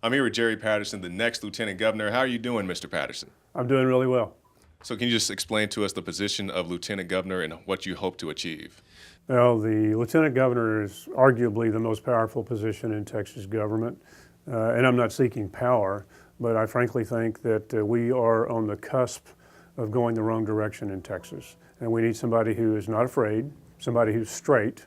I'm here with Jerry Patterson, the next Lieutenant Governor. How are you doing, Mr. Patterson? I'm doing really well. So can you just explain to us the position of Lieutenant Governor and what you hope to achieve? Well, the Lieutenant Governor is arguably the most powerful position in Texas government. And I'm not seeking power, but I frankly think that we are on the cusp of going the wrong direction in Texas. And we need somebody who is not afraid, somebody who's straight,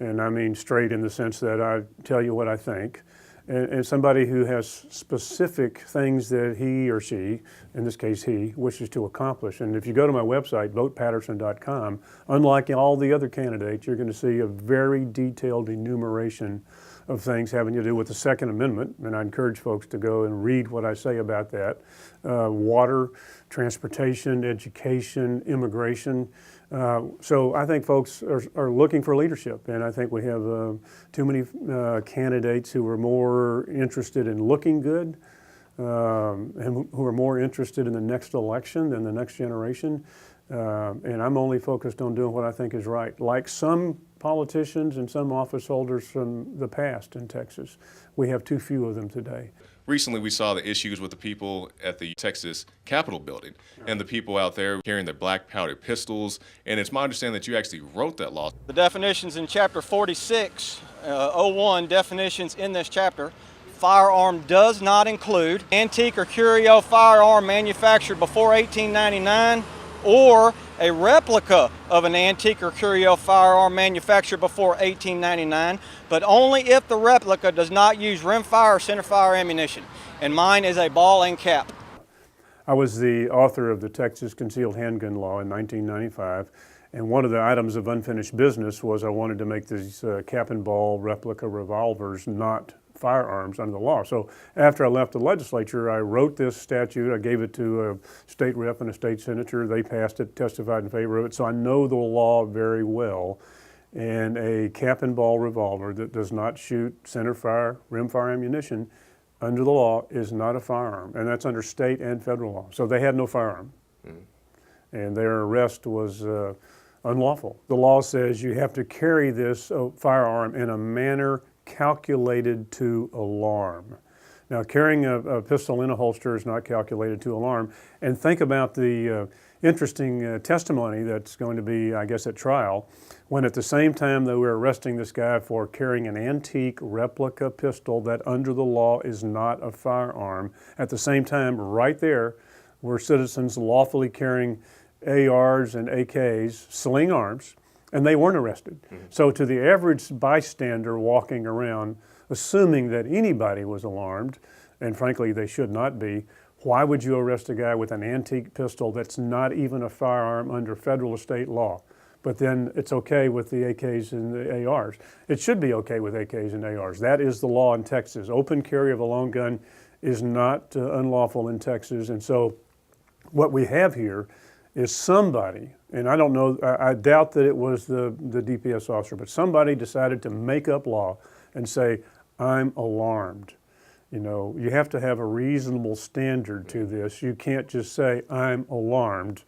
and I mean straight in the sense that I tell you what I think, and somebody who has specific things that he or she, in this case he, wishes to accomplish. And if you go to my website, votepatterson.com, unlike all the other candidates, you're going to see a very detailed enumeration of things having to do with the Second Amendment, and I encourage folks to go and read what I say about that. Water, transportation, education, immigration. So I think folks are looking for leadership, and I think we have too many candidates who are more interested in looking good and who are more interested in the next election than the next generation. And I'm only focused on doing what I think is right. Like some politicians and some office holders from the past in Texas, we have too few of them today. Recently, we saw the issues with the people at the Texas Capitol building and the people out there carrying their black powder pistols. And it's my understanding that you actually wrote that law. The definitions in Chapter 46, 01 definitions in this chapter. Firearm does not include antique or curio firearm manufactured before 1899 or a replica of an antique or curio firearm manufactured before 1899, but only if the replica does not use rimfire or centerfire ammunition. And mine is a ball and cap. I was the author of the Texas Concealed Handgun Law in 1995, and one of the items of unfinished business was I wanted to make these cap and ball replica revolvers not firearms under the law. So after I left the legislature, I wrote this statute. I gave it to a state rep and a state senator. They passed it, testified in favor of it. So I know the law very well. And a cap and ball revolver that does not shoot center fire, rimfire ammunition under the law is not a firearm. And that's under state and federal law. So they had no firearm. And their arrest was unlawful. The law says you have to carry this firearm in a manner calculated to alarm. Now, carrying a pistol in a holster is not calculated to alarm. And think about the interesting testimony that's going to be, I guess, at trial, when at the same time that we're arresting this guy for carrying an antique replica pistol that under the law is not a firearm, at the same time, right there, were citizens lawfully carrying ARs and AKs, sling arms, and they weren't arrested. So to the average bystander walking around, assuming that anybody was alarmed, and frankly they should not be, why would you arrest a guy with an antique pistol that's not even a firearm under federal or state law? But then it's okay with the AKs and the ARs. It should be okay with AKs and ARs. That is the law in Texas. Open carry of a long gun is not unlawful in Texas. And so what we have here is somebody, and I don't know, I doubt that it was the DPS officer, but somebody decided to make up law and say, I'm alarmed. You know, you have to have a reasonable standard to this. You can't just say, I'm alarmed.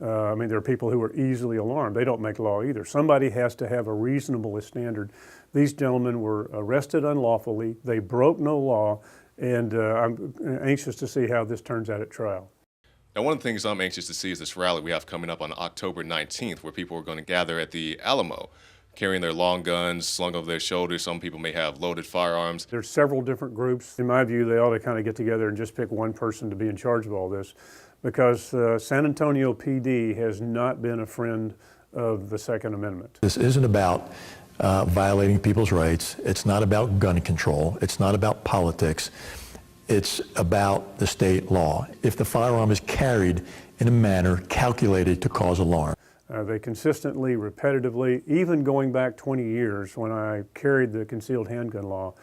I mean, there are people who are easily alarmed. They don't make law either. Somebody has to have a reasonable standard. These gentlemen were arrested unlawfully. They broke no law, and I'm anxious to see how this turns out at trial. Now, one of the things I'm anxious to see is this rally we have coming up on October 19th, where people are going to gather at the Alamo, carrying their long guns slung over their shoulders. Some people may have loaded firearms. There's several different groups. In my view, they ought to kind of get together and just pick one person to be in charge of all this, because San Antonio PD has not been a friend of the Second Amendment. This isn't about violating people's rights. It's not about gun control. It's not about politics. It's about the state law. If the firearm is carried in a manner calculated to cause alarm. They consistently, repetitively, even going back 20 years when I carried the concealed handgun law,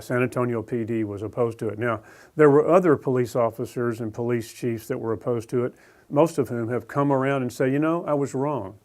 San Antonio PD was opposed to it. Now, there were other police officers and police chiefs that were opposed to it, most of whom have come around and say, you know, I was wrong.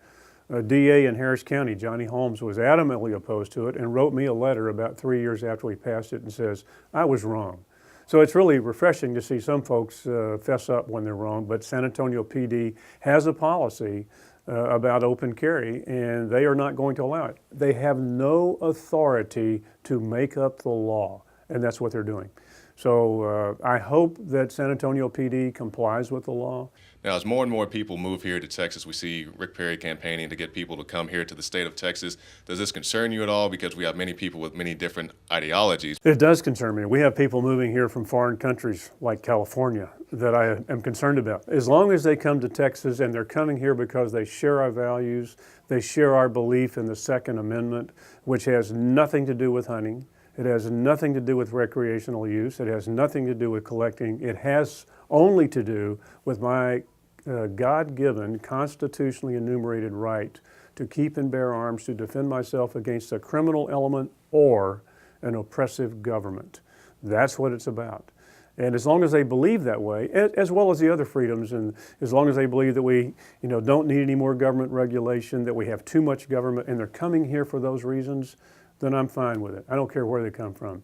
A DA in Harris County, Johnny Holmes, was adamantly opposed to it and wrote me a letter about 3 years after we passed it and says, I was wrong. So it's really refreshing to see some folks fess up when they're wrong, but San Antonio PD has a policy about open carry, and they are not going to allow it. They have no authority to make up the law, and that's what they're doing. So I hope that San Antonio PD complies with the law. Now, as more and more people move here to Texas, we see Rick Perry campaigning to get people to come here to the state of Texas. Does this concern you at all? Because we have many people with many different ideologies. It does concern me. We have people moving here from foreign countries like California that I am concerned about. As long as they come to Texas and they're coming here because they share our values, they share our belief in the Second Amendment, which has nothing to do with hunting. It has nothing to do with recreational use. It has nothing to do with collecting. It has only to do with my God-given, constitutionally enumerated right to keep and bear arms to defend myself against a criminal element or an oppressive government. That's what it's about. And as long as they believe that way, as well as the other freedoms, and as long as they believe that we don't need any more government regulation, that we have too much government, and they're coming here for those reasons, then I'm fine with it. I don't care where they come from.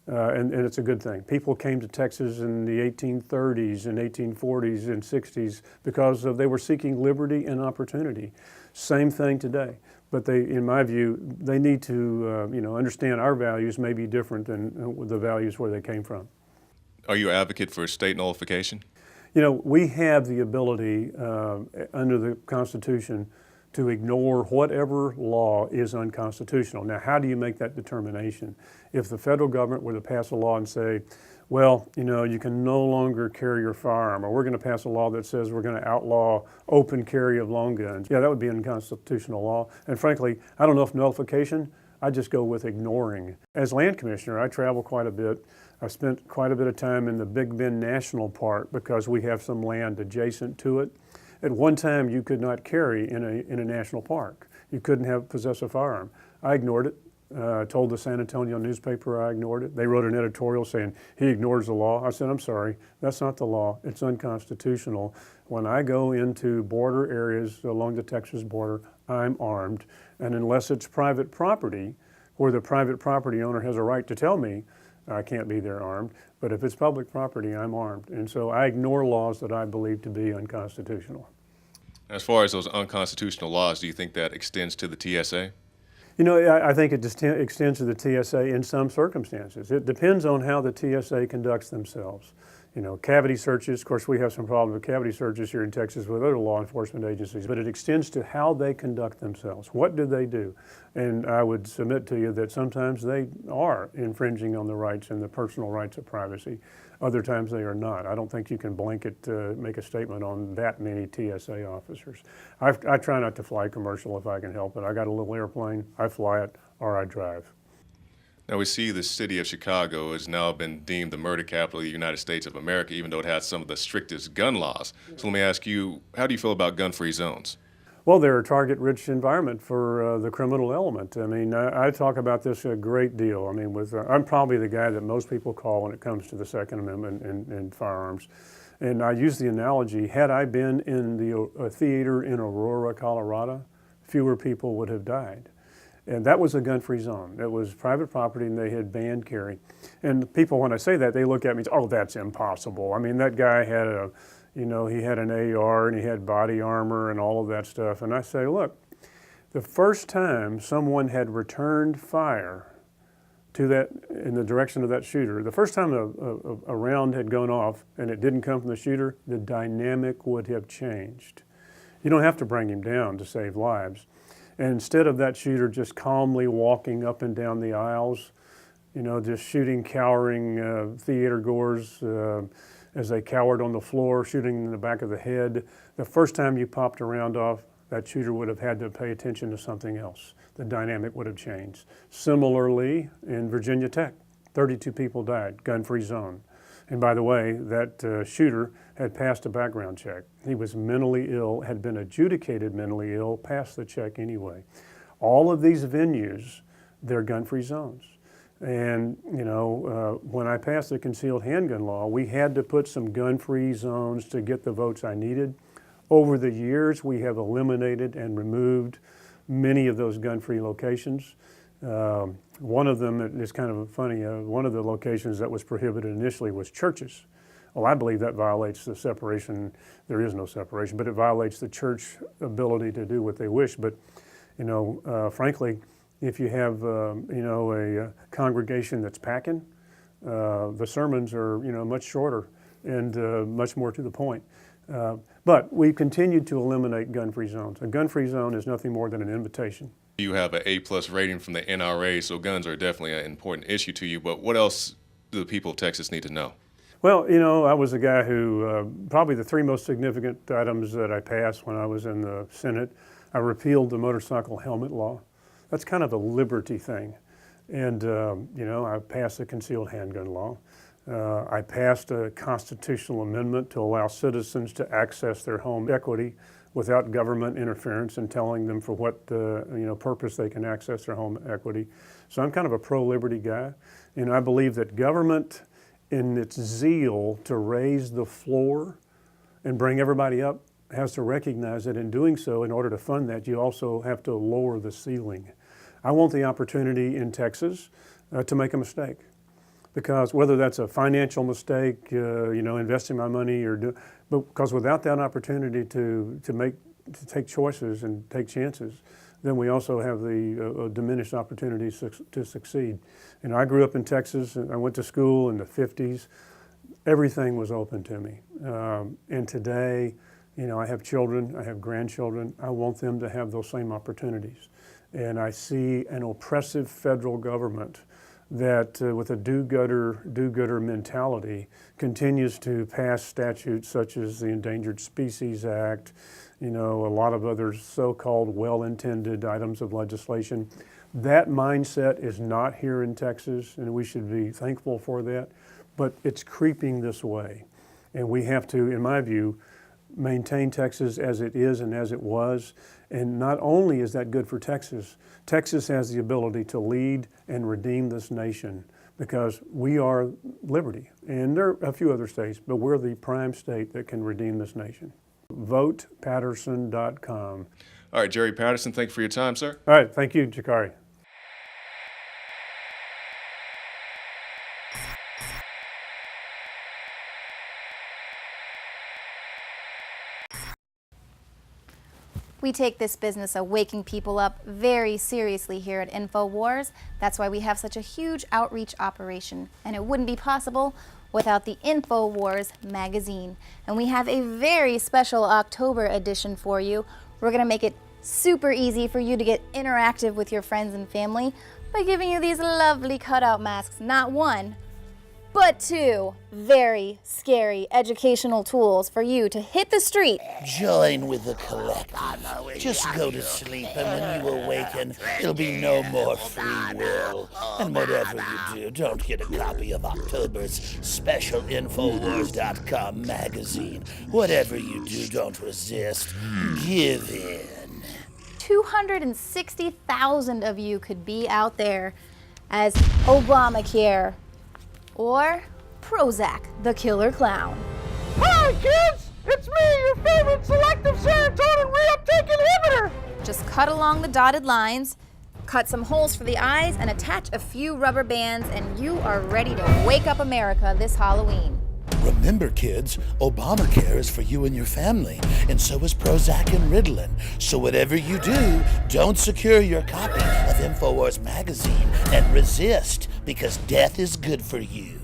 And it's a good thing. People came to Texas in the 1830s and 1840s and 60s because they were seeking liberty and opportunity. Same thing today. But they, in my view, they need to understand our values may be different than the values where they came from. Are you an advocate for state nullification? We have the ability under the Constitution to ignore whatever law is unconstitutional. Now, how do you make that determination? If the federal government were to pass a law and say, well, you can no longer carry your firearm, or we're going to pass a law that says we're going to outlaw open carry of long guns, yeah, that would be unconstitutional law. And frankly, I don't know if nullification, I just go with ignoring. As land commissioner, I travel quite a bit. I've spent quite a bit of time in the Big Bend National Park because we have some land adjacent to it. At one time, you could not carry in a national park. You couldn't possess a firearm. I ignored it. Told the San Antonio newspaper I ignored it. They wrote an editorial saying he ignores the law. I said, I'm sorry, that's not the law. It's unconstitutional. When I go into border areas along the Texas border, I'm armed. And unless it's private property, where the private property owner has a right to tell me I can't be there armed, but if it's public property, I'm armed. And so I ignore laws that I believe to be unconstitutional. As far as those unconstitutional laws, do you think that extends to the TSA? I think it just extends to the TSA in some circumstances. It depends on how the TSA conducts themselves. Cavity searches, of course, we have some problems with cavity searches here in Texas with other law enforcement agencies, but it extends to how they conduct themselves. What do they do? And I would submit to you that sometimes they are infringing on the rights and the personal rights of privacy. Other times they are not. I don't think you can blanket make a statement on that many TSA officers. I try not to fly commercial if I can help it. I got a little airplane, I fly it, or I drive. Now, we see the city of Chicago has now been deemed the murder capital of the United States of America, even though it has some of the strictest gun laws. So let me ask you, how do you feel about gun-free zones? Well, they're a target-rich environment for the criminal element. I mean, I talk about this a great deal. I mean, I'm probably the guy that most people call when it comes to the Second Amendment and firearms. And I use the analogy, had I been in the theater in Aurora, Colorado, fewer people would have died. And that was a gun-free zone. It was private property and they had banned carry. And people, when I say that, they look at me and say, oh, that's impossible. I mean, that guy had he had an AR and he had body armor and all of that stuff. And I say, look, the first time someone had returned fire to that, in the direction of that shooter, the first time a round had gone off and it didn't come from the shooter, the dynamic would have changed. You don't have to bring him down to save lives. And instead of that shooter just calmly walking up and down the aisles, just shooting cowering theater goers as they cowered on the floor, shooting in the back of the head, the first time you popped a round off, that shooter would have had to pay attention to something else. The dynamic would have changed. Similarly, in Virginia Tech, 32 people died, gun-free zone. And by the way, that shooter had passed a background check. He was mentally ill, had been adjudicated mentally ill, passed the check anyway. All of these venues, they're gun-free zones. And when I passed the concealed handgun law, we had to put some gun-free zones to get the votes I needed. Over the years, we have eliminated and removed many of those gun-free locations. One of them is kind of funny. One of the locations that was prohibited initially was churches. Well, I believe that violates the separation. There is no separation, but it violates the church ability to do what they wish. But, frankly, if you have, a congregation that's packing, The sermons are, much shorter and much more to the point. But we've continued to eliminate gun-free zones. A gun-free zone is nothing more than an invitation. You have an A+ rating from the NRA, so guns are definitely an important issue to you. But what else do the people of Texas need to know? Well, I was a guy who, probably the three most significant items that I passed when I was in the Senate, I repealed the motorcycle helmet law. That's kind of a liberty thing. And, I passed the concealed handgun law. I passed a constitutional amendment to allow citizens to access their home equity without government interference and telling them for what purpose they can access their home equity. So I'm kind of a pro-liberty guy, and I believe that government, in its zeal to raise the floor and bring everybody up, has to recognize that in doing so, in order to fund that, you also have to lower the ceiling. I want the opportunity in Texas to make a mistake. Because whether that's a financial mistake, investing my money, because without that opportunity to take choices and take chances, then we also have the diminished opportunities to succeed. I grew up in Texas, and I went to school in the 50s. Everything was open to me. And today, I have children, I have grandchildren. I want them to have those same opportunities. And I see an oppressive federal government that with a do-gooder mentality continues to pass statutes such as the Endangered Species Act, a lot of other so-called well-intended items of legislation. That mindset is not here in Texas, and we should be thankful for that, but it's creeping this way. And we have to, in my view, maintain Texas as it is and as it was. And not only is that good for Texas, Texas has the ability to lead and redeem this nation because we are liberty. And there are a few other states, but we're the prime state that can redeem this nation. VotePatterson.com. All right, Jerry Patterson, thank you for your time, sir. All right, thank you, Jakari. We take this business of waking people up very seriously here at InfoWars. That's why we have such a huge outreach operation, and it wouldn't be possible without the InfoWars magazine. And we have a very special October edition for you. We're gonna make it super easy for you to get interactive with your friends and family by giving you these lovely cutout masks, not one, but two very scary educational tools for you to hit the street. Join with the collective. Just go to sleep, and when you awaken, it'll be no more free will. And whatever you do, don't get a copy of October's special Infowars.com magazine. Whatever you do, don't resist. Give in. 260,000 of you could be out there as Obamacare or Prozac, the killer clown. Hi, kids! It's me, your favorite selective serotonin reuptake inhibitor! Just cut along the dotted lines, cut some holes for the eyes, and attach a few rubber bands, and you are ready to wake up America this Halloween. Remember, kids, Obamacare is for you and your family, and so is Prozac and Ritalin. So whatever you do, don't secure your copy of InfoWars magazine and resist, because death is good for you.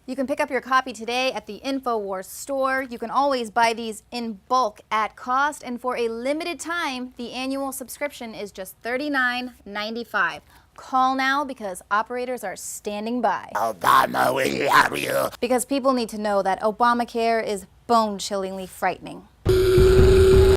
You can pick up your copy today at the InfoWars store. You can always buy these in bulk at cost, and for a limited time, the annual subscription is just $39.95. Call now because operators are standing by. Obama will have you. Because people need to know that Obamacare is bone-chillingly frightening.